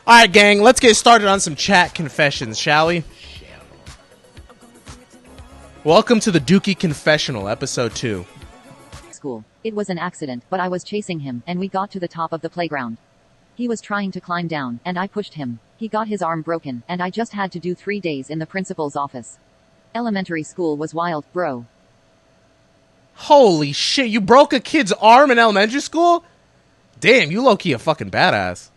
Alright, gang, let's get started on some chat confessions, shall we? Welcome to the Dookie Confessional, episode 2. School. It was an accident, but I was chasing him, and we got to the top of the playground. He was trying to climb down, and I pushed him. He got his arm broken, and I just had to do 3 days in the principal's office. Elementary school was wild, bro. Holy shit, you broke a kid's arm in elementary school? Damn, you low-key a fucking badass.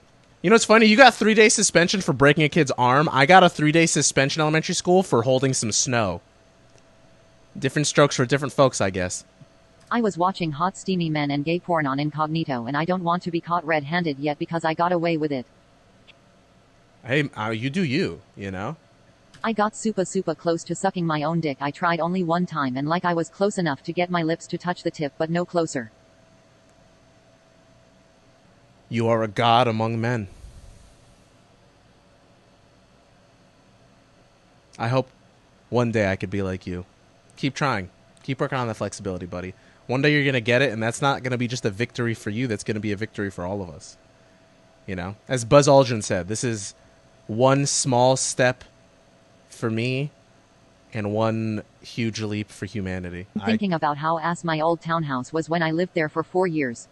You know what's funny? You got 3-day suspension for breaking a kid's arm. I got a 3-day suspension in elementary school for holding some snow. Different strokes for different folks, I guess. I was watching hot steamy men and gay porn on incognito, and I don't want to be caught red-handed yet because I got away with it. Hey, you do you know? I got super close to sucking my own dick. I tried only one time, and like I was close enough to get my lips to touch the tip, but no closer. You are a god among men. I hope one day I could be like you. Keep trying. Keep working on the flexibility, buddy. One day you're going to get it, and that's not going to be just a victory for you. That's going to be a victory for all of us. You know? As Buzz Aldrin said, this is one small step for me and one huge leap for humanity. Thinking about how ass my old townhouse was when I lived there for 4 years.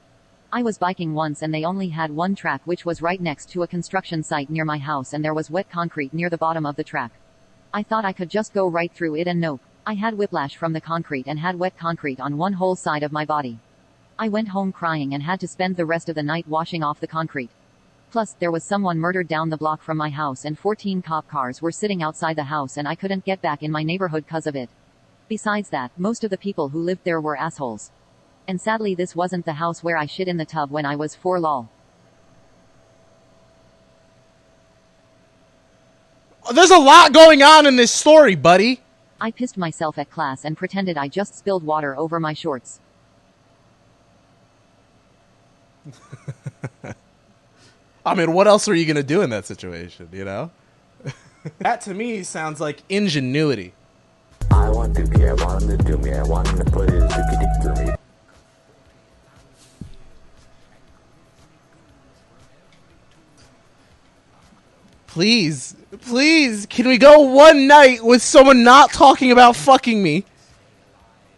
I was biking once and they only had one track, which was right next to a construction site near my house, and there was wet concrete near the bottom of the track. I thought I could just go right through it, and nope. I had whiplash from the concrete and had wet concrete on one whole side of my body. I went home crying and had to spend the rest of the night washing off the concrete. Plus, there was someone murdered down the block from my house, and 14 cop cars were sitting outside the house, and I couldn't get back in my neighborhood cause of it. Besides that, most of the people who lived there were assholes. And sadly, this wasn't the house where I shit in the tub when I was 4 lol. There's a lot going on in this story, buddy. I pissed myself at class and pretended I just spilled water over my shorts. I mean, what else are you going to do in that situation, you know? That to me sounds like ingenuity. I want to be, I want to do me, I want to put it through me. Please, can we go one night with someone not talking about fucking me?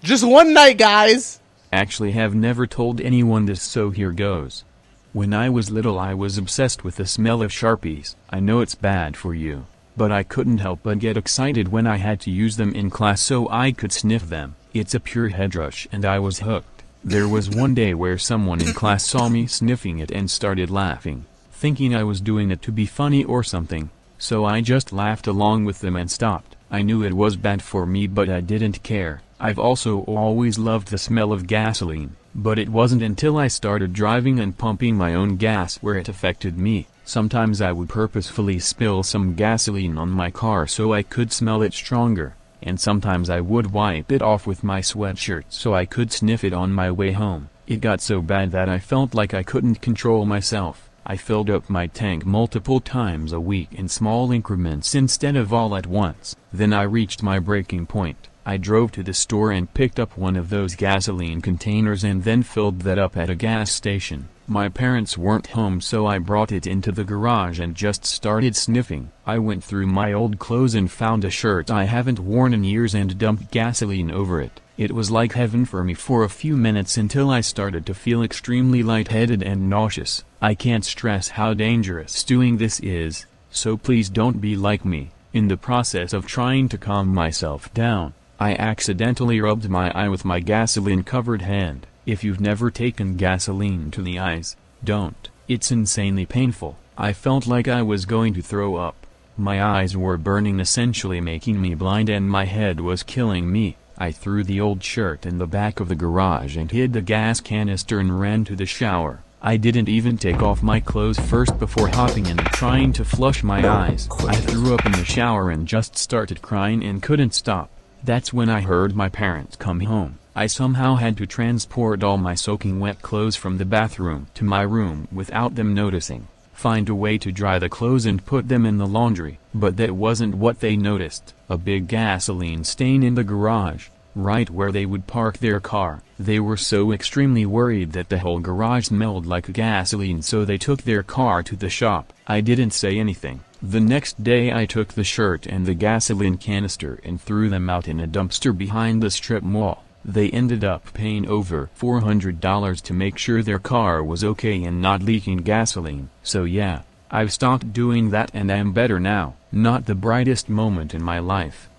Just one night, guys. Actually have never told anyone this, so here goes. When I was little, I was obsessed with the smell of Sharpies. I know it's bad for you, but I couldn't help but get excited when I had to use them in class so I could sniff them. It's a pure head rush and I was hooked. There was one day where someone in class saw me sniffing it and started laughing, thinking I was doing it to be funny or something, so I just laughed along with them and stopped. I knew it was bad for me, but I didn't care. I've also always loved the smell of gasoline, but it wasn't until I started driving and pumping my own gas where it affected me. Sometimes I would purposefully spill some gasoline on my car so I could smell it stronger, and sometimes I would wipe it off with my sweatshirt so I could sniff it on my way home. It got so bad that I felt like I couldn't control myself. I filled up my tank multiple times a week in small increments instead of all at once. Then I reached my breaking point. I drove to the store and picked up one of those gasoline containers and then filled that up at a gas station. My parents weren't home, so I brought it into the garage and just started sniffing. I went through my old clothes and found a shirt I haven't worn in years and dumped gasoline over it. It was like heaven for me for a few minutes until I started to feel extremely lightheaded and nauseous. I can't stress how dangerous doing this is, so please don't be like me. In the process of trying to calm myself down, I accidentally rubbed my eye with my gasoline-covered hand. If you've never taken gasoline to the eyes, don't. It's insanely painful. I felt like I was going to throw up. My eyes were burning, essentially making me blind, and my head was killing me. I threw the old shirt in the back of the garage and hid the gas canister and ran to the shower. I didn't even take off my clothes first before hopping in and trying to flush my eyes. I threw up in the shower and just started crying and couldn't stop. That's when I heard my parents come home. I somehow had to transport all my soaking wet clothes from the bathroom to my room without them noticing. Find a way to dry the clothes and put them in the laundry. But that wasn't what they noticed. A big gasoline stain in the garage. right where they would park their car. They were so extremely worried that the whole garage smelled like gasoline, so they took their car to the shop. I didn't say anything. The next day I took the shirt and the gasoline canister and threw them out in a dumpster behind the strip mall. They ended up paying over $400 to make sure their car was okay and not leaking gasoline. So yeah, I've stopped doing that and I'm better now. Not the brightest moment in my life.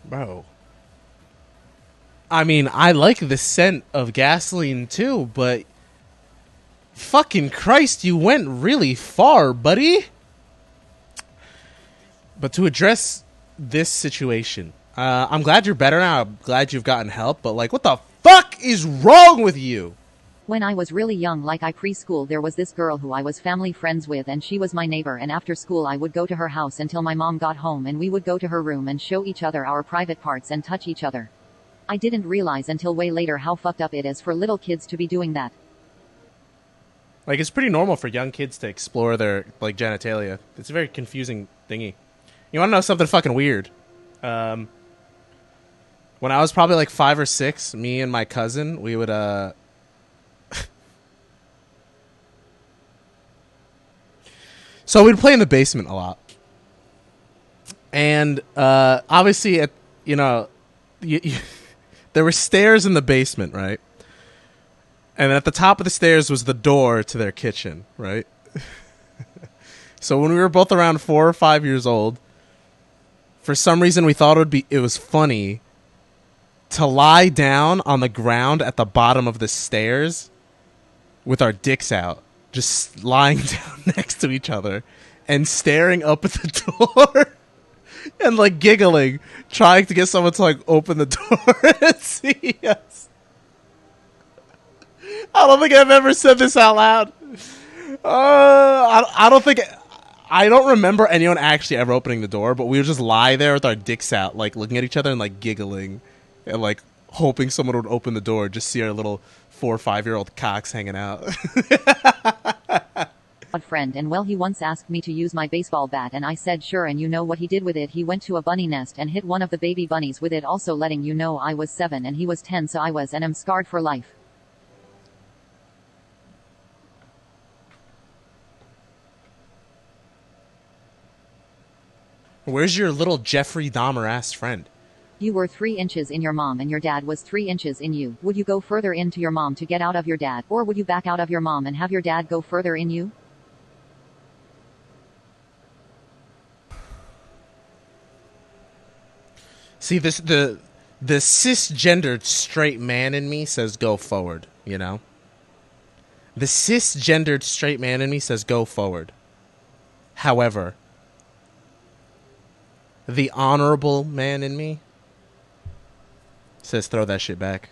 Bro. I mean, I like the scent of gasoline too, but fucking Christ, you went really far, buddy. But to address this situation, I'm glad you're better now. I'm glad you've gotten help, but like, what the fuck is wrong with you? When I was really young, like preschool, there was this girl who I was family friends with, and she was my neighbor, and after school I would go to her house until my mom got home, and we would go to her room and show each other our private parts and touch each other. I didn't realize until way later how fucked up it is for little kids to be doing that. Like, it's pretty normal for young kids to explore their, like, genitalia. It's a very confusing thingy. You want to know something fucking weird? When I was probably like 5 or 6, me and my cousin, we would, so we'd play in the basement a lot. And, obviously, there were stairs in the basement, right? And at the top of the stairs was the door to their kitchen, right? So when we were both around 4 or 5 years old, for some reason we thought it was funny to lie down on the ground at the bottom of the stairs with our dicks out, just lying down next to each other and staring up at the door and like giggling, trying to get someone to like open the door and see us. I don't think I've ever said this out loud. I don't remember anyone actually ever opening the door, but we would just lie there with our dicks out, like looking at each other and like giggling and like hoping someone would open the door, just see our little 4 or 5-year-old cocks hanging out. A friend, and well, he once asked me to use my baseball bat and I said sure, and you know what he did with it? He went to a bunny nest and hit one of the baby bunnies with it, also letting you know I was 7 and he was 10, so I was and am scarred for life. Where's your little Jeffrey Dahmer ass friend? You were 3 inches in your mom and your dad was 3 inches in you. Would you go further into your mom to get out of your dad, or would you back out of your mom and have your dad go further in you? See, the cisgendered straight man in me says go forward, you know? The cisgendered straight man in me says go forward. However, the honorable man in me says throw that shit back.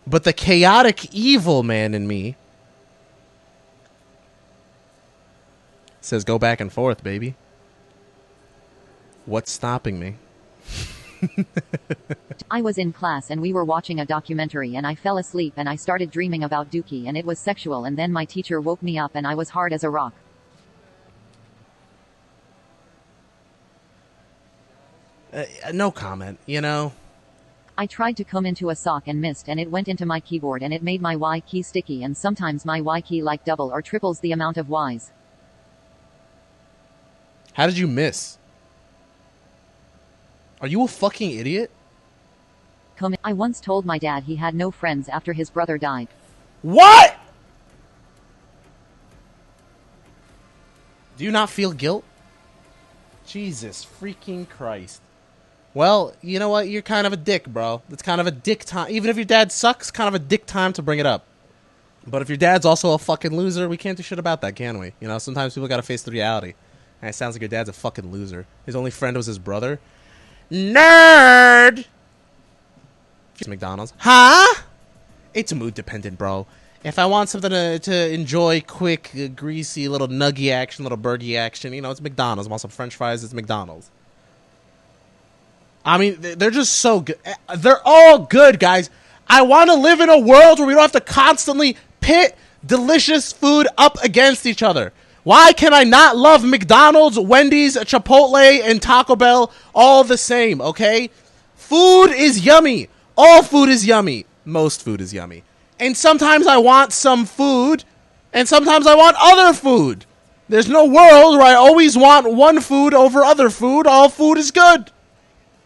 But the chaotic evil man in me says go back and forth, baby. What's stopping me? I was in class and we were watching a documentary and I fell asleep and I started dreaming about Dookie and it was sexual, and then my teacher woke me up and I was hard as a rock. No comment, you know? I tried to come into a sock and missed, and it went into my keyboard and it made my Y key sticky, and sometimes my Y key like double or triples the amount of Ys. How did you miss? Are you a fucking idiot? I once told my dad he had no friends after his brother died. What? Do you not feel guilt? Jesus freaking Christ. Well, you know what? You're kind of a dick, bro. It's kind of a dick time. Even if your dad sucks, kind of a dick time to bring it up. But if your dad's also a fucking loser, we can't do shit about that, can we? You know, sometimes people gotta face the reality. And it sounds like your dad's a fucking loser. His only friend was his brother. Nerd! McDonald's. Huh? It's mood dependent, bro. If I want something to enjoy quick, greasy, little nuggy action, little burgy action, you know, it's McDonald's. I want some french fries, it's McDonald's. I mean, they're just so good. They're all good, guys. I want to live in a world where we don't have to constantly pit delicious food up against each other. Why can I not love McDonald's, Wendy's, Chipotle, and Taco Bell all the same, okay? Food is yummy. All food is yummy. Most food is yummy. And sometimes I want some food, and sometimes I want other food. There's no world where I always want one food over other food. All food is good.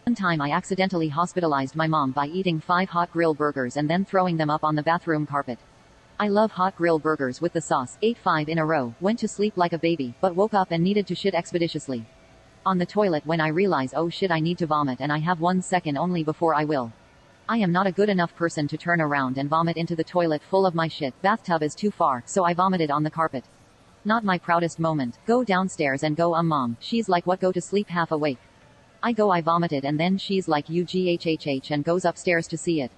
One time I accidentally hospitalized my mom by eating 5 hot grill burgers and then throwing them up on the bathroom carpet. I love hot grill burgers with the sauce. Ate 5 in a row, went to sleep like a baby, but woke up and needed to shit expeditiously. On the toilet when I realize, oh shit, I need to vomit, and I have 1 second only before I will. I am not a good enough person to turn around and vomit into the toilet full of my shit. Bathtub is too far, so I vomited on the carpet. Not my proudest moment. Go downstairs and go, mom. She's like, what, go to sleep half awake? I go, I vomited, and then she's like, you GHHH, and goes upstairs to see it.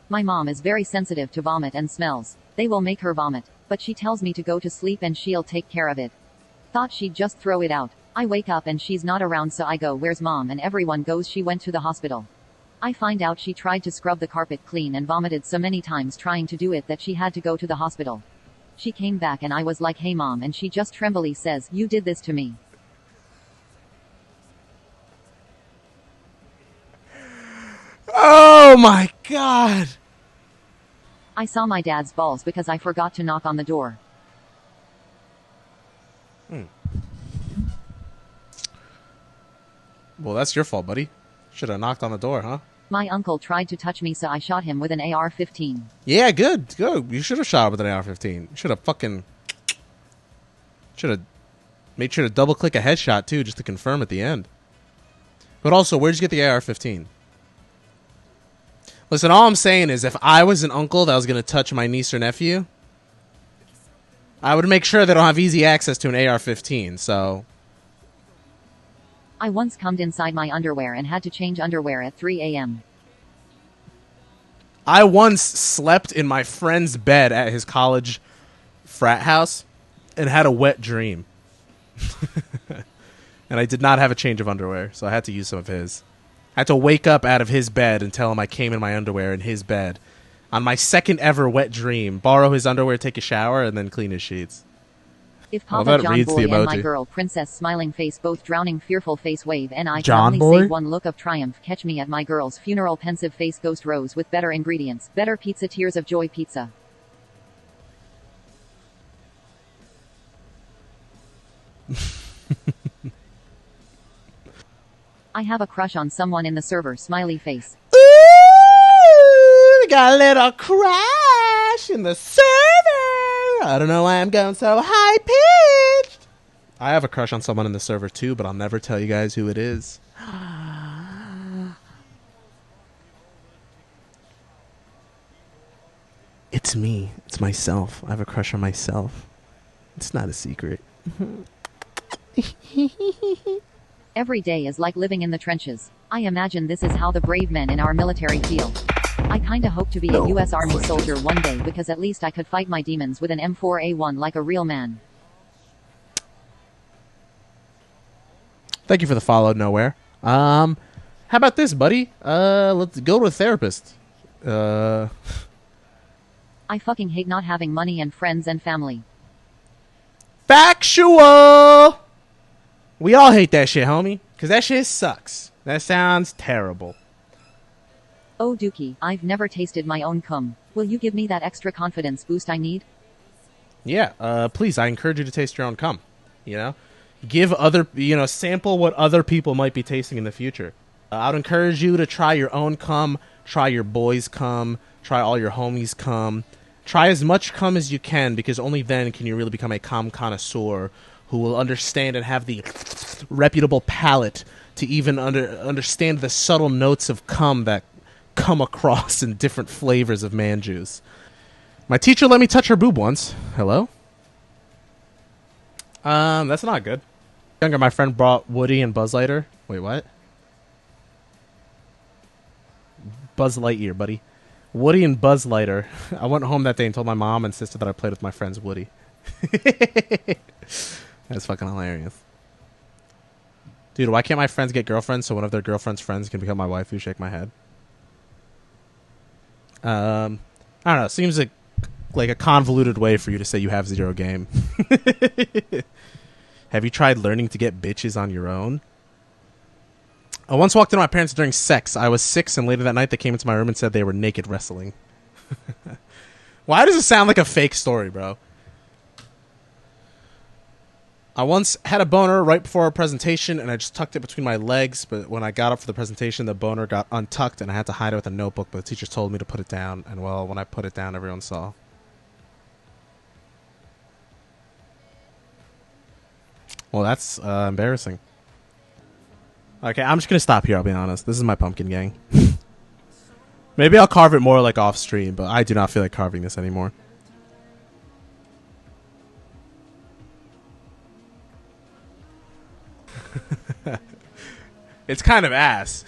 My mom is very sensitive to vomit and smells. They will make her vomit. But she tells me to go to sleep and she'll take care of it. Thought she'd just throw it out. I wake up and she's not around, so I go, where's mom? And everyone goes, she went to the hospital. I find out she tried to scrub the carpet clean and vomited so many times trying to do it that she had to go to the hospital. She came back and I was like, hey mom, and she just trembly says, you did this to me. Oh my god. I saw my dad's balls because I forgot to knock on the door. Well, that's your fault, buddy. Should have knocked on the door, huh? My uncle tried to touch me, so I shot him with an AR-15. Yeah, good. You should have shot with an AR-15. Should have made sure to double click a headshot too, just to confirm at the end. But also, where'd you get the AR-15? Listen, all I'm saying is, if I was an uncle that was going to touch my niece or nephew, I would make sure they don't have easy access to an AR-15, so... I once cummed inside my underwear and had to change underwear at 3 a.m. I once slept in my friend's bed at his college frat house and had a wet dream. And I did not have a change of underwear, so I had to use some of his. I had to wake up out of his bed and tell him I came in my underwear in his bed. On my second ever wet dream, borrow his underwear, take a shower, and then clean his sheets. If Papa that John reads Boy the and my emoji. girl Princess smiling face both drowning fearful face wave, and I can John only Boy? say one look of triumph, catch me at my girl's funeral pensive face ghost rose with better ingredients, better pizza tears of joy pizza. I have a crush on someone in the server smiley face. Ooh, got a little crash in the server. I don't know why I'm going so high pitched. I have a crush on someone in the server too, but I'll never tell you guys who it is. It's me. It's myself. I have a crush on myself. It's not a secret. Every day is like living in the trenches. I imagine this is how the brave men in our military feel. I kinda hope to be a US Army soldier one day, because at least I could fight my demons with an M4A1 like a real man. Thank you for the follow, Nowhere. How about this, buddy? Let's go to a therapist. I fucking hate not having money and friends and family. Factual! We all hate that shit, homie. Because that shit sucks. That sounds terrible. Oh Dookie, I've never tasted my own cum. Will you give me that extra confidence boost I need? Yeah, please, I encourage you to taste your own cum. You know? Give other, sample what other people might be tasting in the future. I'd encourage you to try your own cum, try your boys' cum, try all your homies' cum. Try as much cum as you can, because only then can you really become a cum connoisseur who will understand and have the reputable palate to even understand the subtle notes of cum that come across in different flavors of man juice. My teacher let me touch her boob once. Hello? That's not good. Younger, my friend brought Woody and Buzz Lightyear. Wait, what? Buzz Lightyear, buddy. Woody and Buzz Lightyear. I went home that day and told my mom and sister that I played with my friend's Woody. That's fucking hilarious. Dude, why can't my friends get girlfriends so one of their girlfriend's friends can become my wife? You shake my head. I don't know. Seems like like a convoluted way for you to say you have zero game. Have you tried learning to get bitches on your own? I once walked into my parents during sex. I was 6, and later that night they came into my room and said they were naked wrestling. Why does it sound like a fake story, bro? I once had a boner right before a presentation, and I just tucked it between my legs, but when I got up for the presentation, the boner got untucked, and I had to hide it with a notebook, but the teacher told me to put it down, and well, when I put it down, everyone saw. Well, that's embarrassing. Okay, I'm just gonna stop here, I'll be honest. This is my pumpkin gang. Maybe I'll carve it more like off stream, but I do not feel like carving this anymore. It's kind of ass.